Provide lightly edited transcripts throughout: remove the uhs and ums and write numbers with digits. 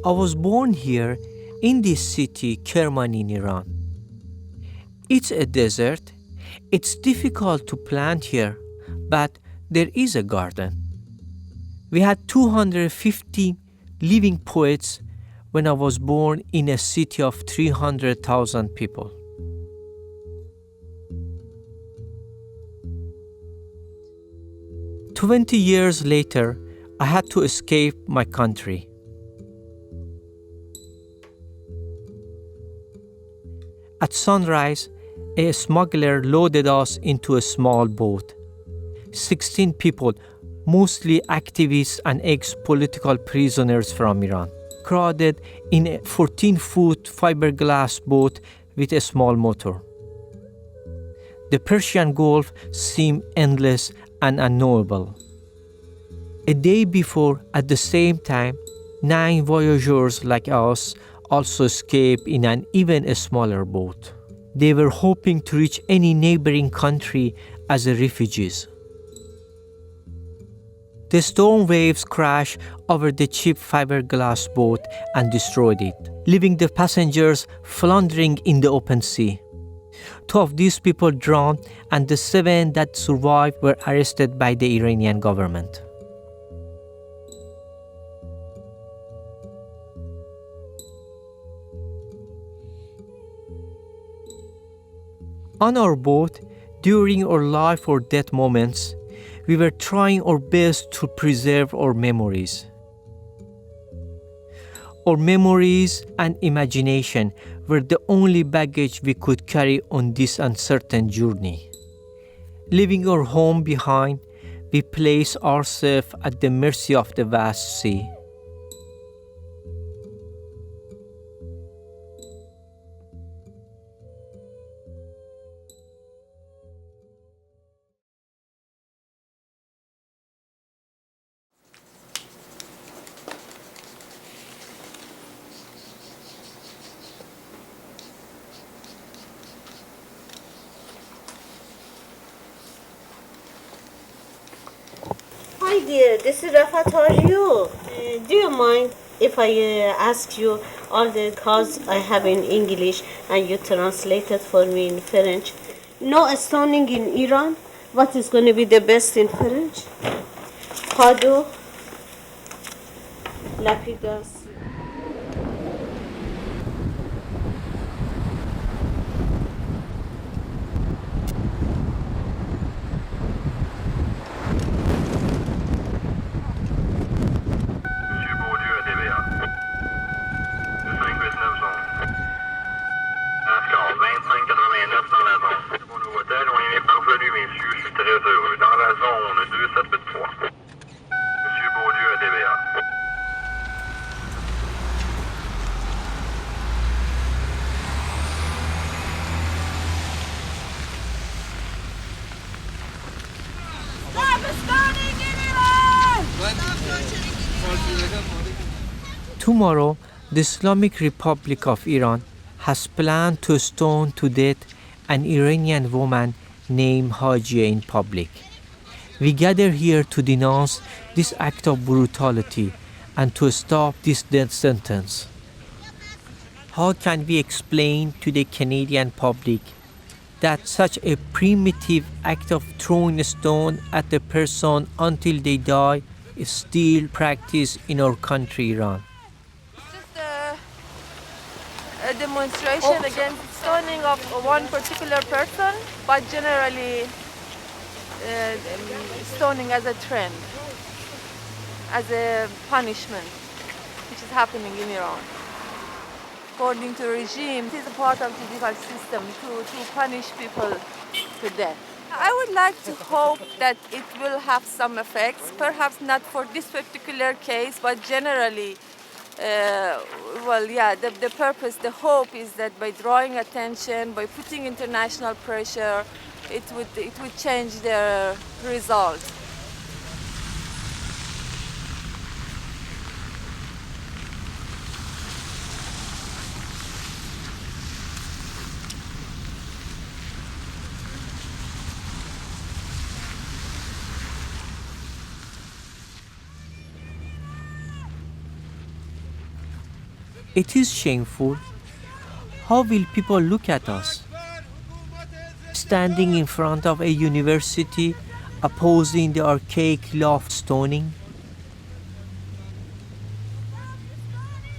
I was born here in this city, Kerman in Iran. It's a desert. It's difficult to plant here, but there is a garden. We had 250 living poets when I was born in a city of 300,000 people. "20 years later, I had to escape my country. At sunrise, a smuggler loaded us into a small boat. 16 people, mostly activists and ex-political prisoners from Iran, crowded in a 14-foot fiberglass boat with a small motor. The Persian Gulf seemed endless and unknowable. A day before, at the same time, 9 voyageurs like us also escaped in an even smaller boat. They were hoping to reach any neighboring country as refugees. The storm waves crashed over the cheap fiberglass boat and destroyed it, leaving the passengers floundering in the open sea. 2 of these people drowned, and the 7 that survived were arrested by the Iranian government. On our boat, during our life or death moments, we were trying our best to preserve our memories. Our memories and imagination were the only baggage we could carry on this uncertain journey. Leaving our home behind, we placed ourselves at the mercy of the vast sea. Hi dear, this is Rafat. How are you? Do you mind if I ask you all the cards I have in English and you translate it for me in French? No stoning in Iran. What is going to be the best in French? Cadeau, lapidation. Tomorrow, the Islamic Republic of Iran has planned to stone to death an Iranian woman named Hajia in public. We gather here to denounce this act of brutality and to stop this death sentence. How can we explain to the Canadian public that such a primitive act of throwing a stone at a person until they die is still practiced in our country, Iran? A demonstration against stoning of one particular person, but generally stoning as a trend, as a punishment, which is happening in Iran. According to the regime, it is a part of the legal system to punish people to death. I would like to hope that it will have some effects, perhaps not for this particular case, but generally. The purpose, the hope is that by drawing attention, by putting international pressure, it would change the result. It is shameful. How will people look at us? Standing in front of a university opposing the archaic law of stoning?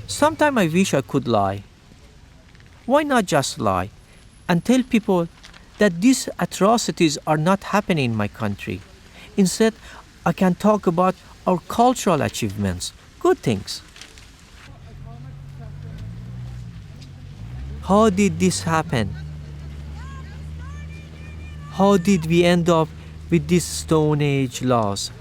Sometimes I wish I could lie. Why not just lie and tell people that these atrocities are not happening in my country? Instead, I can talk about our cultural achievements, good things. How did this happen? How did we end up with these Stone Age laws?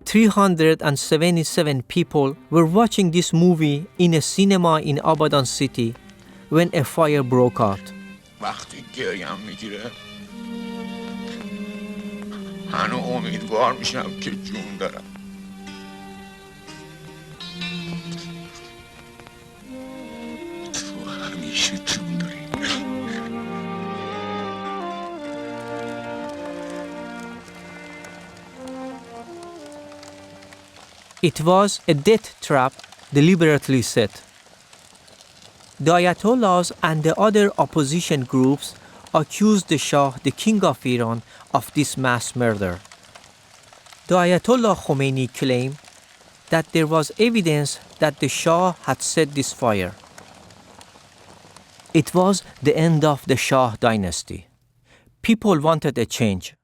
$377 people were watching this movie in a cinema in Abadan city when a fire broke out. وقتی گریم میگیره هنو امیدوار میشم که جون دارم. تو همیشه جون داری. It was a death trap deliberately set. The Ayatollahs and the other opposition groups accused the Shah, the king of Iran, of this mass murder. The Ayatollah Khomeini claimed that there was evidence that the Shah had set this fire. It was the end of the Shah dynasty. People wanted a change.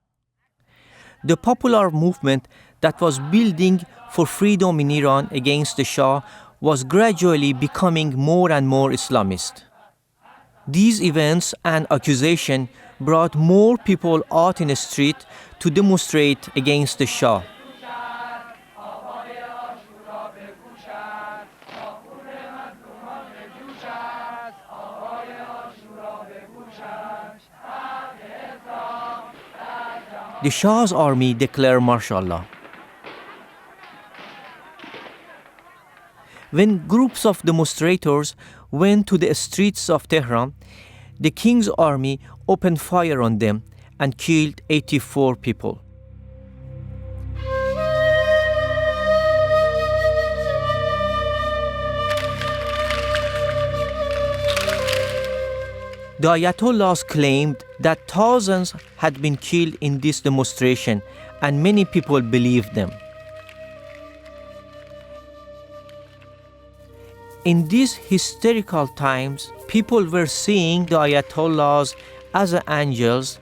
The popular movement that was building for freedom in Iran against the Shah was gradually becoming more and more Islamist. These events and accusations brought more people out in the street to demonstrate against the Shah. The Shah's army declared martial law. When groups of demonstrators went to the streets of Tehran, the king's army opened fire on them and killed 84 people. The Ayatollahs claimed that thousands had been killed in this demonstration, and many people believed them. In these hysterical times, people were seeing the Ayatollahs as angels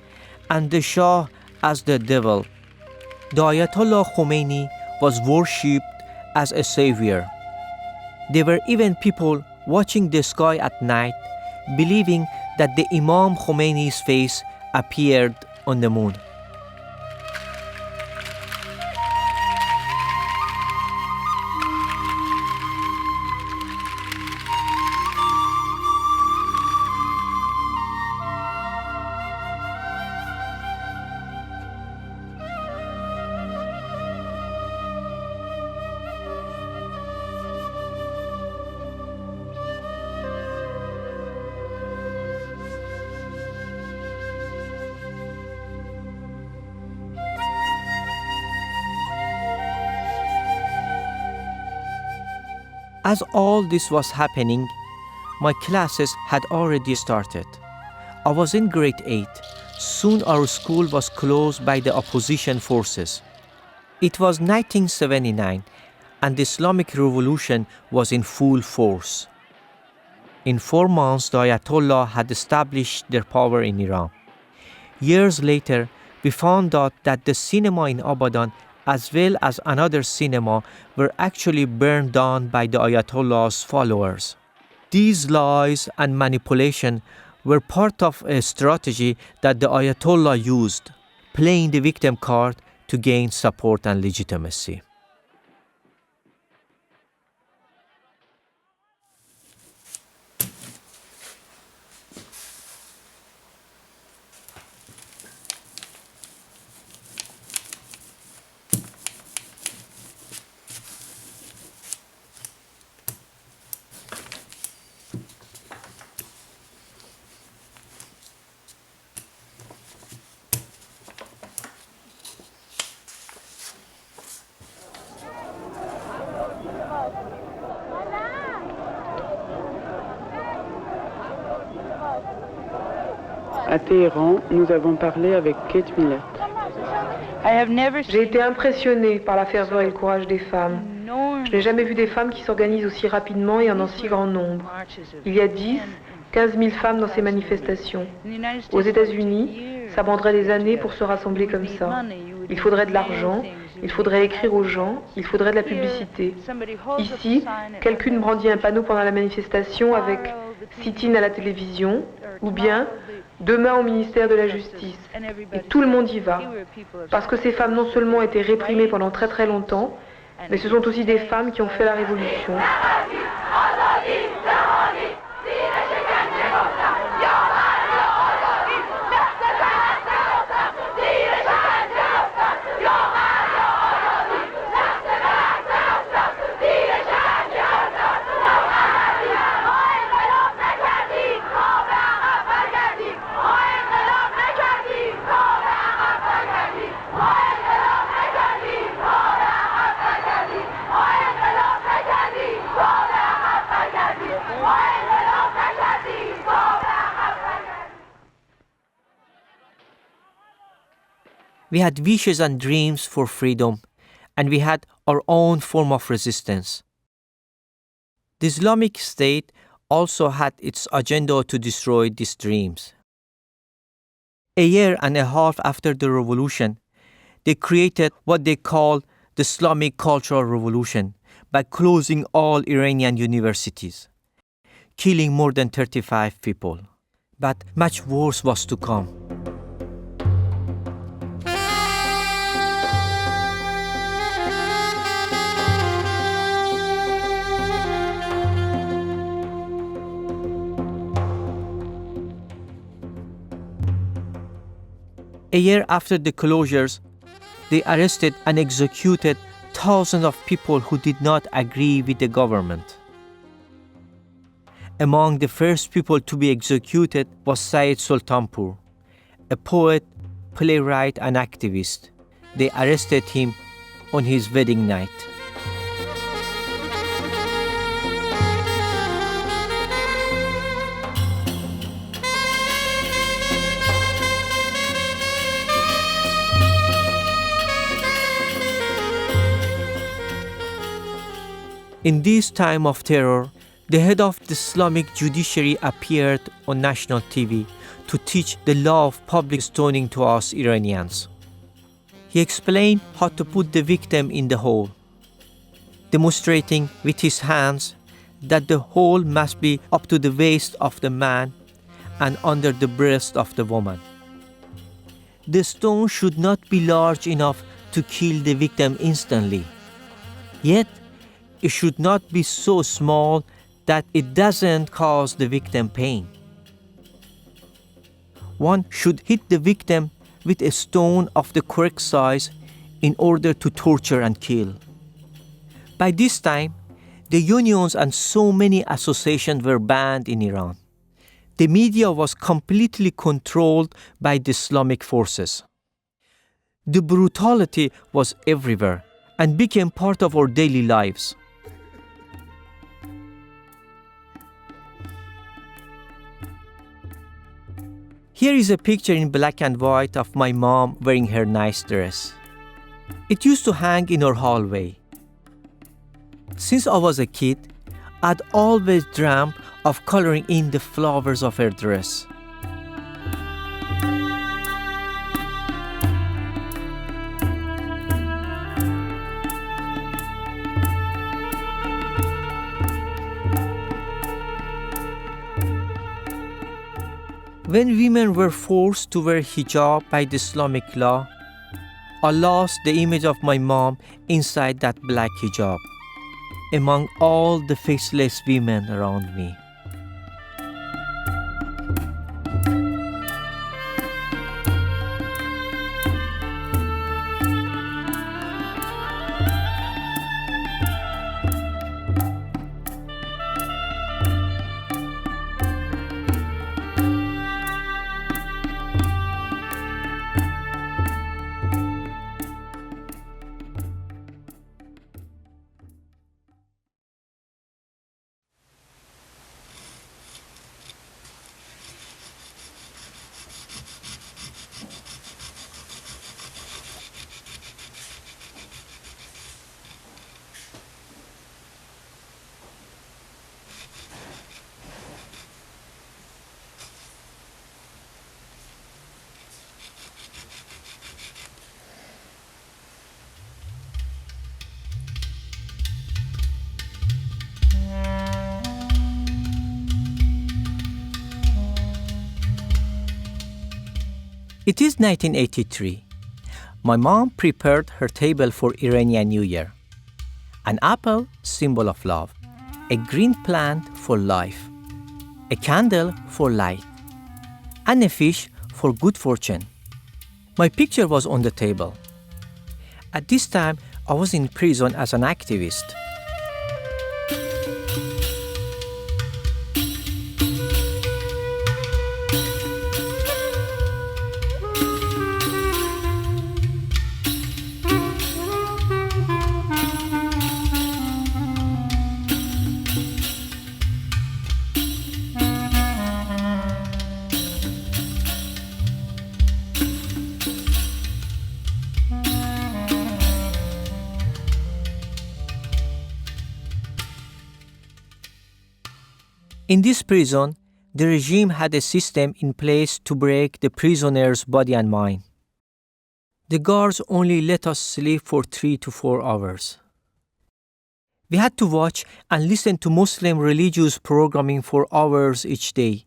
and the Shah as the devil. The Ayatollah Khomeini was worshipped as a savior. There were even people watching the sky at night, believing that the Imam Khomeini's face appeared on the moon. As all this was happening, my classes had already started. I was in grade 8. Soon our school was closed by the opposition forces. It was 1979 and the Islamic Revolution was in full force. In 4 months, the Ayatollah had established their power in Iran. Years later, we found out that the cinema in Abadan as well as another cinema were actually burned down by the Ayatollah's followers. These lies and manipulation were part of a strategy that the Ayatollah used, playing the victim card to gain support and legitimacy. À Téhéran, nous avons parlé avec Kate Millett. J'ai été impressionnée par la ferveur et le courage des femmes. Je n'ai jamais vu des femmes qui s'organisent aussi rapidement et en un si grand nombre. Il y a 10, 15 000 femmes dans ces manifestations. Aux États-Unis, ça prendrait des années pour se rassembler comme ça. Il faudrait de l'argent, il faudrait écrire aux gens, il faudrait de la publicité. Ici, quelqu'un brandit un panneau pendant la manifestation avec « sit-in à la télévision » ou bien « demain au ministère de la Justice ». Et tout le monde y va. Parce que ces femmes non seulement ont été réprimées pendant très très longtemps, mais ce sont aussi des femmes qui ont fait la révolution. We had wishes and dreams for freedom, and we had our own form of resistance. The Islamic State also had its agenda to destroy these dreams. A year and a half after the revolution, they created what they called the Islamic Cultural Revolution by closing all Iranian universities, killing more than 35 people. But much worse was to come. A year after the closures, they arrested and executed thousands of people who did not agree with the government. Among the first people to be executed was Sayyid Sultanpur, a poet, playwright, and activist. They arrested him on his wedding night. In this time of terror, the head of the Islamic judiciary appeared on national TV to teach the law of public stoning to us Iranians. He explained how to put the victim in the hole, demonstrating with his hands that the hole must be up to the waist of the man and under the breast of the woman. The stone should not be large enough to kill the victim instantly, yet it should not be so small that it doesn't cause the victim pain. One should hit the victim with a stone of the correct size in order to torture and kill. By this time, the unions and so many associations were banned in Iran. The media was completely controlled by the Islamic forces. The brutality was everywhere and became part of our daily lives. Here is a picture in black and white of my mom wearing her nice dress. It used to hang in our hallway. Since I was a kid, I'd always dreamt of coloring in the flowers of her dress. When women were forced to wear hijab by the Islamic law, I lost the image of my mom inside that black hijab, among all the faceless women around me. It is 1983. My mom prepared her table for Iranian New Year. An apple, symbol of love. A green plant for life. A candle for light. And a fish for good fortune. My picture was on the table. At this time, I was in prison as an activist. In this prison, the regime had a system in place to break the prisoner's body and mind. The guards only let us sleep for 3 to 4 hours. We had to watch and listen to Muslim religious programming for hours each day.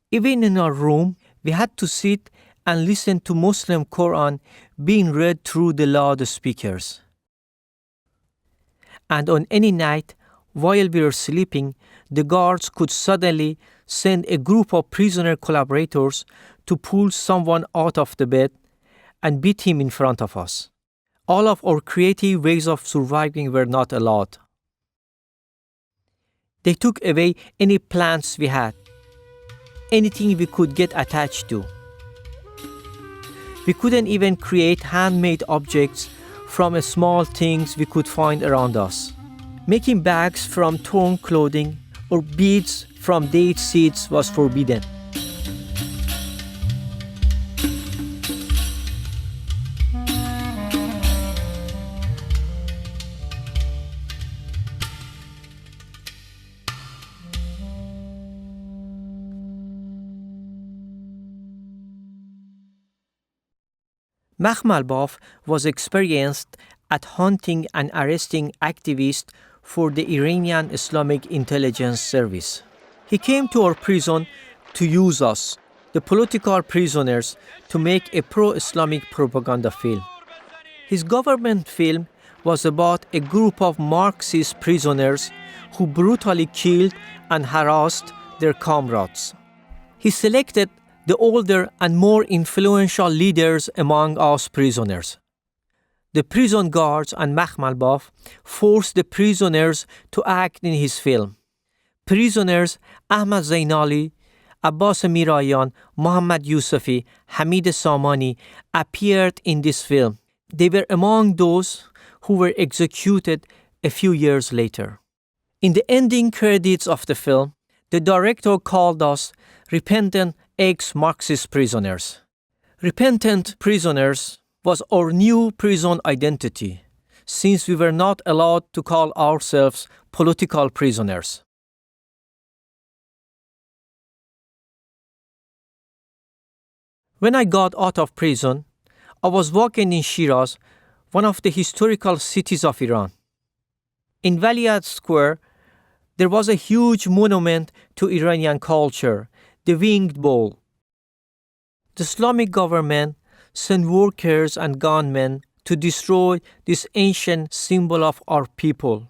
Even in our room, we had to sit and listen to Muslim Quran being read through the loudspeakers. And on any night, while we were sleeping, the guards could suddenly send a group of prisoner collaborators to pull someone out of the bed and beat him in front of us. All of our creative ways of surviving were not allowed. They took away any plants we had, anything we could get attached to. We couldn't even create handmade objects from small things we could find around us. Making bags from torn clothing or beads from date seeds was forbidden. Makhmalbaf was experienced at hunting and arresting activists for the Iranian Islamic Intelligence Service. He came to our prison to use us, the political prisoners, to make a pro-Islamic propaganda film. His government film was about a group of Marxist prisoners who brutally killed and harassed their comrades. He selected the older and more influential leaders among us prisoners. The prison guards and Makhmalbaf forced the prisoners to act in his film. Prisoners Ahmad Zainali, Abbas Mirayan, Mohammad Yousefi, Hamid Samani appeared in this film. They were among those who were executed a few years later. In the ending credits of the film, the director called us repentant ex-Marxist prisoners. Repentant prisoners was our new prison identity, since we were not allowed to call ourselves political prisoners. When I got out of prison, I was walking in Shiraz, one of the historical cities of Iran. In Valiyat Square, there was a huge monument to Iranian culture, the Winged Bull. The Islamic government sent workers and gunmen to destroy this ancient symbol of our people.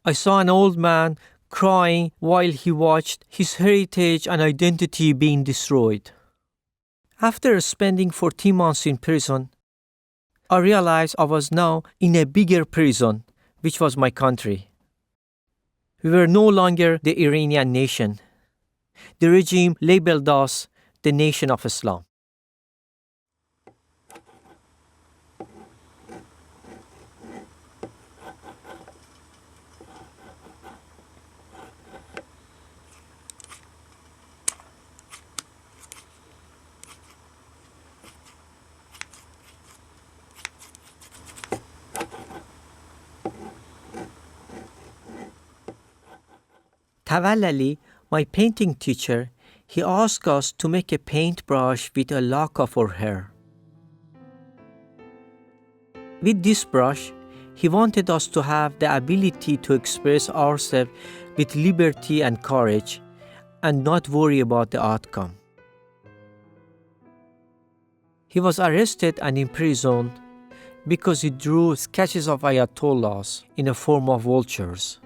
I saw an old man crying while he watched his heritage and identity being destroyed. After spending 14 months in prison, I realized I was now in a bigger prison, which was my country. We were no longer the Iranian nation. The regime labeled us the Nation of Islam. Tavallali, my painting teacher, he asked us to make a paintbrush with a lock of our hair. With this brush, he wanted us to have the ability to express ourselves with liberty and courage and not worry about the outcome. He was arrested and imprisoned because he drew sketches of Ayatollahs in the form of vultures.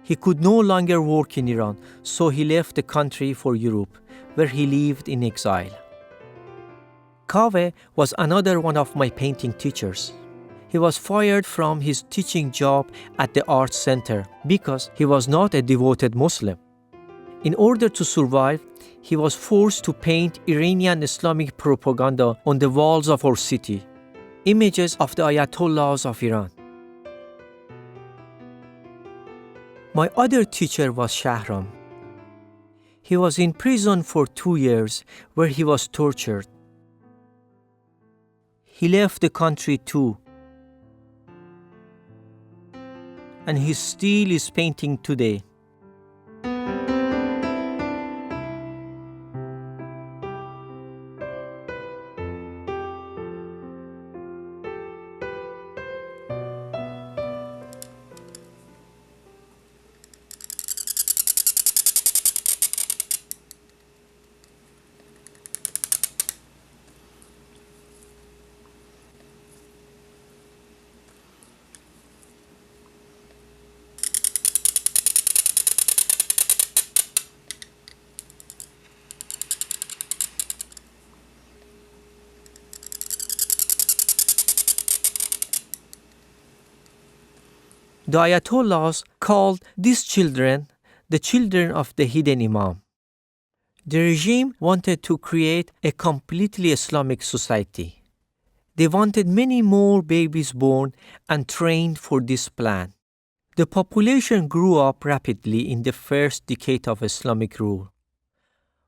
He could no longer work in Iran, so he left the country for Europe, where he lived in exile. Kaveh was another one of my painting teachers. He was fired from his teaching job at the art center because he was not a devoted Muslim. In order to survive, he was forced to paint Iranian Islamic propaganda on the walls of our city, images of the Ayatollahs of Iran. My other teacher was Shahram. He was in prison for 2 years where he was tortured. He left the country too. And he still is painting today. The Ayatollahs called these children the children of the hidden Imam. The regime wanted to create a completely Islamic society. They wanted many more babies born and trained for this plan. The population grew up rapidly in the first decade of Islamic rule,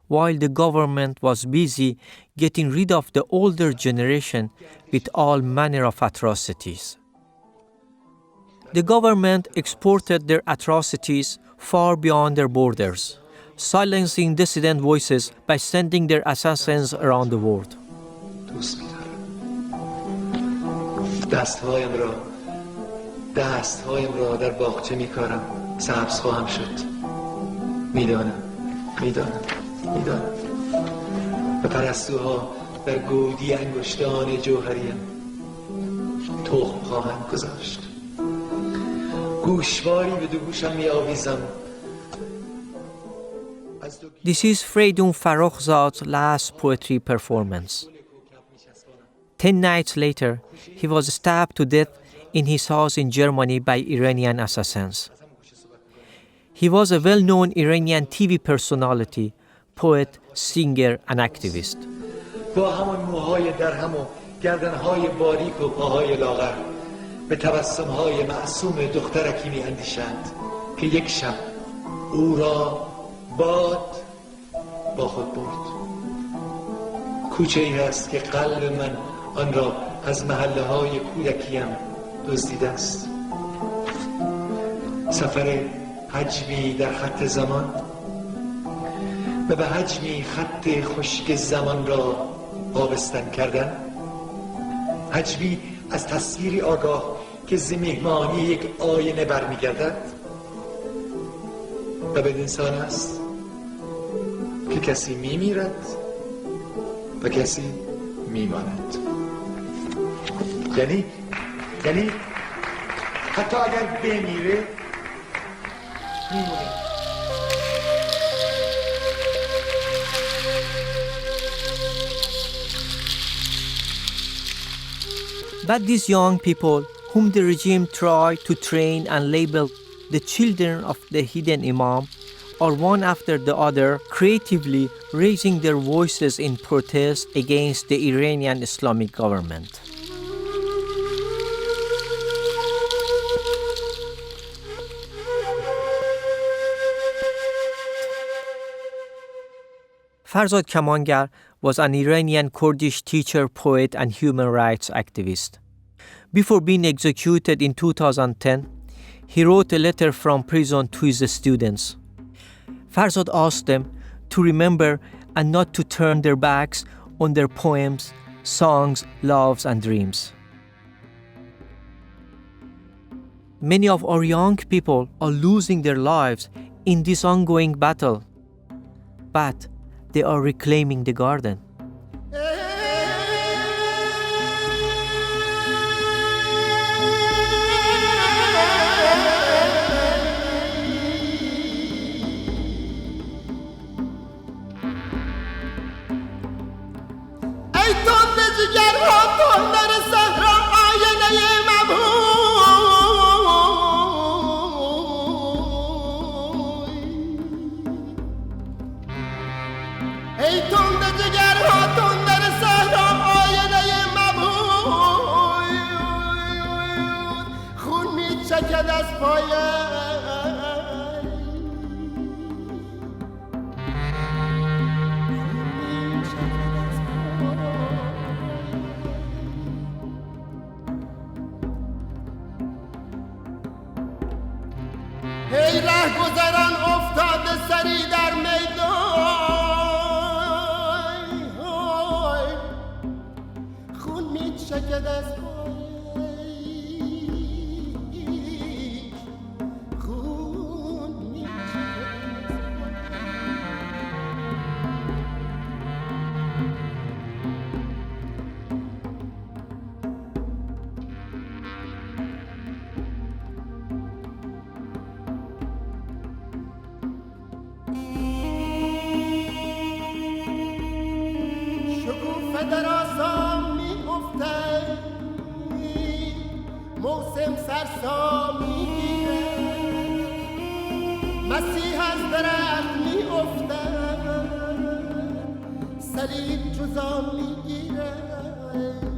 while the government was busy getting rid of the older generation with all manner of atrocities. The government exported their atrocities far beyond their borders, silencing dissident voices by sending their assassins around the world. دستهایم را در باغچه میکارم سبز خواهم شد میدانم و پرستوها در گودی انگشتان جوهریم تخم خواهند گذاشت گوشواری به دو گوشم میآویزم. This is Freydun Farrokhzad's last poetry performance. 10 nights later, he was stabbed to death in his house in Germany by Iranian assassins. He was a well-known Iranian TV personality, poet, singer, and activist. با همون موهای درهم و گردنهای باریک و پاهای لاغر به تبسمهای معصوم دخترکی می‌اندیشند که یک شب او را باد با خود برد. کوچه‌ای هست که قلب من آن را از محله‌های کودکیم دزدیده است. سفر حجمی در خط زمان و به حجمی خط خشک زمان را آبستن کردن. حجمی از تصویری آگاه که ز میهمانی یک آینه برمیگردد و بدین سان است که کسی میمیرد و کسی میماند. یعنی حتی اگر بمیره میمونه. But these young people, whom the regime tried to train and label the children of the hidden imam, are one after the other creatively raising their voices in protest against the Iranian Islamic government. Farzad Kamangar was an Iranian Kurdish teacher, poet, and human rights activist. Before being executed in 2010, he wrote a letter from prison to his students. Farzad asked them to remember and not to turn their backs on their poems, songs, loves, and dreams. Many of our young people are losing their lives in this ongoing battle, but they are reclaiming the garden. ای ره گذران افتاده سری در میدان، خون میچکد از پایش، خون میچکد در آسام می افتد، موسم سرسام می گیرد، مسیح از درخت می افتد، صلیب جزام می گیرد.